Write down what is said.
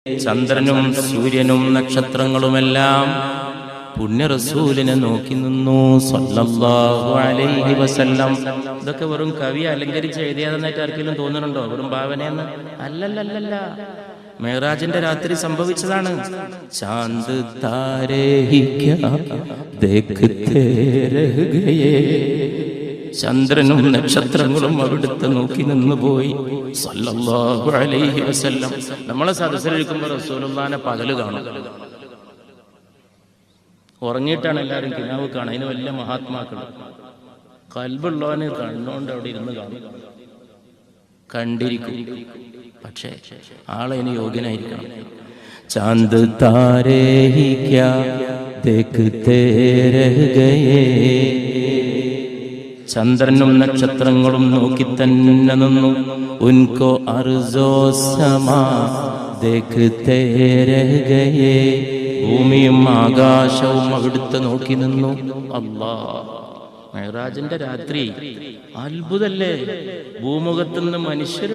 ചന്ദ്രനും സൂര്യനും നക്ഷത്രങ്ങളുമെല്ലാം പുണ്യ റസൂലിനെ നോക്കി നിന്നു സല്ലല്ലാഹു അലൈഹി വസല്ലം. ഇതൊക്കെ വെറും കവി അലങ്കരിച്ച് എഴുതിയതെന്നായിട്ട് ആർക്കെങ്കിലും തോന്നുന്നുണ്ടോ? വെറും ഭാവനയെന്ന്? അല്ലല്ലല്ല, മെഹ്റാജിന്റെ രാത്രി സംഭവിച്ചതാണ്. ചാന്ദ് താരേ ഹി ക്യാ ദേഖ്തേ രഹ് ഗയേ, ചന്ദ്രനും നക്ഷത്രങ്ങളും അവിടുത്തെ നോക്കി നിന്നുപോയി സല്ലല്ലാഹു അലൈഹി വസല്ലം. നമ്മളെ സദസ്സിലിരിക്കുമ്പോൾ റസൂലുള്ളാഹിനെ പകല് കാണും, ഉറങ്ങിയിട്ടാണ് എല്ലാവരും കിനാവ് കാണുക. അതിന് വലിയ മഹാത്മാക്കൾ. കൽബുള്ളവന് കണ്ണുകൊണ്ട് അവിടെ ഇരുന്ന് കാണും, കണ്ടിരിക്കും. പക്ഷേ ആളെ ഇനി യോഗ്യനായിരിക്കണം. ചാന്ദ് താരേ ഹി ക്യാ ദേഖ്തേ രഹ് ഗയേ, ചന്ദ്രനും നക്ഷത്രങ്ങളും നോക്കി തന്നെ നിന്നു. ഉൻകോ അർസോ സമാ ദേഖ്തേ രഹ് ഗയേ, ഭൂമിയും ആകാശവും അവിടുത്തെ നോക്കി നിന്നു. അല്ലാഹ്, മെഹ്റാജിന്റെ രാത്രി അത്ഭുതല്ലേ? ഭൂമുഖത്തുനിന്ന് മനുഷ്യർ